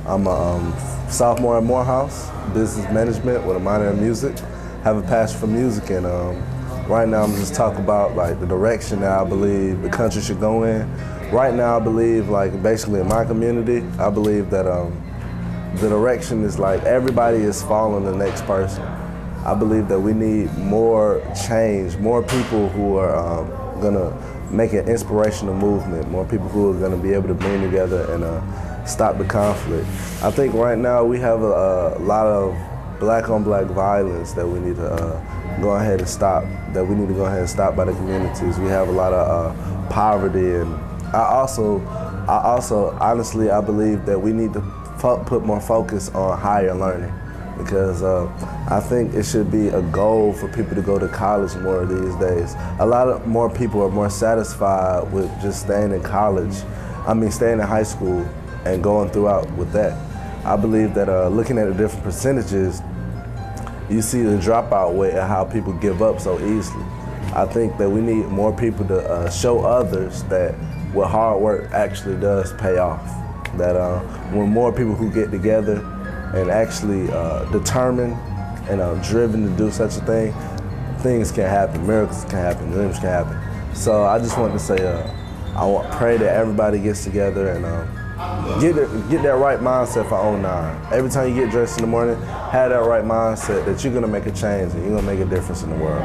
I'm a sophomore at Morehouse, business management with a minor in music. Have a passion for music, and right now I'm just talking about like the direction that I believe the country should go in. Right now I believe, like basically in my community, I believe that the direction is like everybody is following the next person. I believe that we need more change, more people who are gonna make an inspirational movement, more people who are gonna be able to bring together and stop the conflict. I think right now we have a lot of black on black violence that we need to go ahead and stop, that we need to go ahead and stop by the communities. We have a lot of poverty, and I also honestly, I believe that we need to put more focus on higher learning, because I think it should be a goal for people to go to college more these days. A lot of more people are more satisfied with just staying in college, staying in high school and going throughout with that. I believe that looking at the different percentages, you see the dropout rate and how people give up so easily. I think that we need more people to show others that what hard work actually does pay off. That when more people who get together and actually determined and driven to do such a thing, things can happen, miracles can happen, dreams can happen. So I just wanted to say, pray that everybody gets together and get that right mindset for 09. Every time you get dressed in the morning, have that right mindset that you're gonna make a change and you're gonna make a difference in the world.